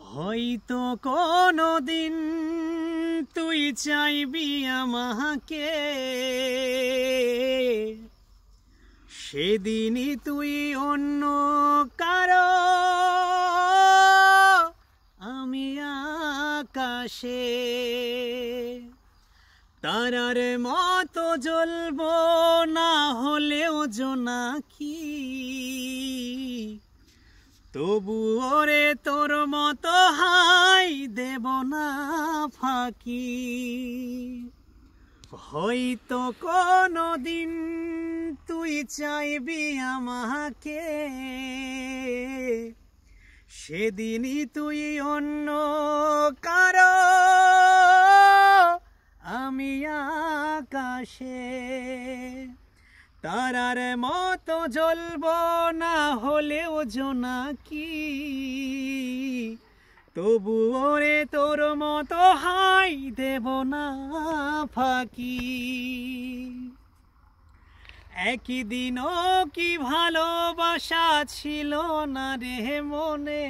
হয়তো কোনদিন তুই চাইবি আমাকে, সেদিনই তুই অন্য কারো, আমি আকাশে তারার মতো জ্বলবো, না হলেও জোনাকি। তবু ওরে তোর মতো হাই দেব না ফাঁকি। হয়তো কোনদিন তুই চাইবি আমাকে, সেদিনই তুই অন্য কারো, আমি আকাশে তারার মতো জ্বলবো, না হলেও জোনাকি। তবু ওরে তোর মতো হাই দেব না ফাঁকি। একই দিনও কি ভালোবাসা ছিল না রে মনে,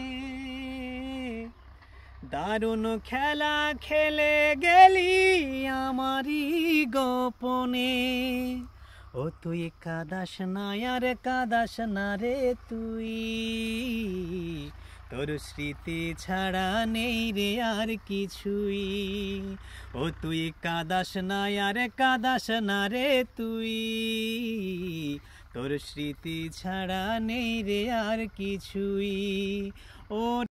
দারুণ খেলা খেলে গেলি আমারই গোপনে। ও তুই কাঁদাস না আর কাঁদাস না রে তুই, তোর স্মৃতি ছাড়া নেই রে আর কিছুই। ও তুই কাঁদাস না আর কাঁদাস না রে তুই, তোর স্মৃতি ছাড়া নেই রে আর কিছুই। ও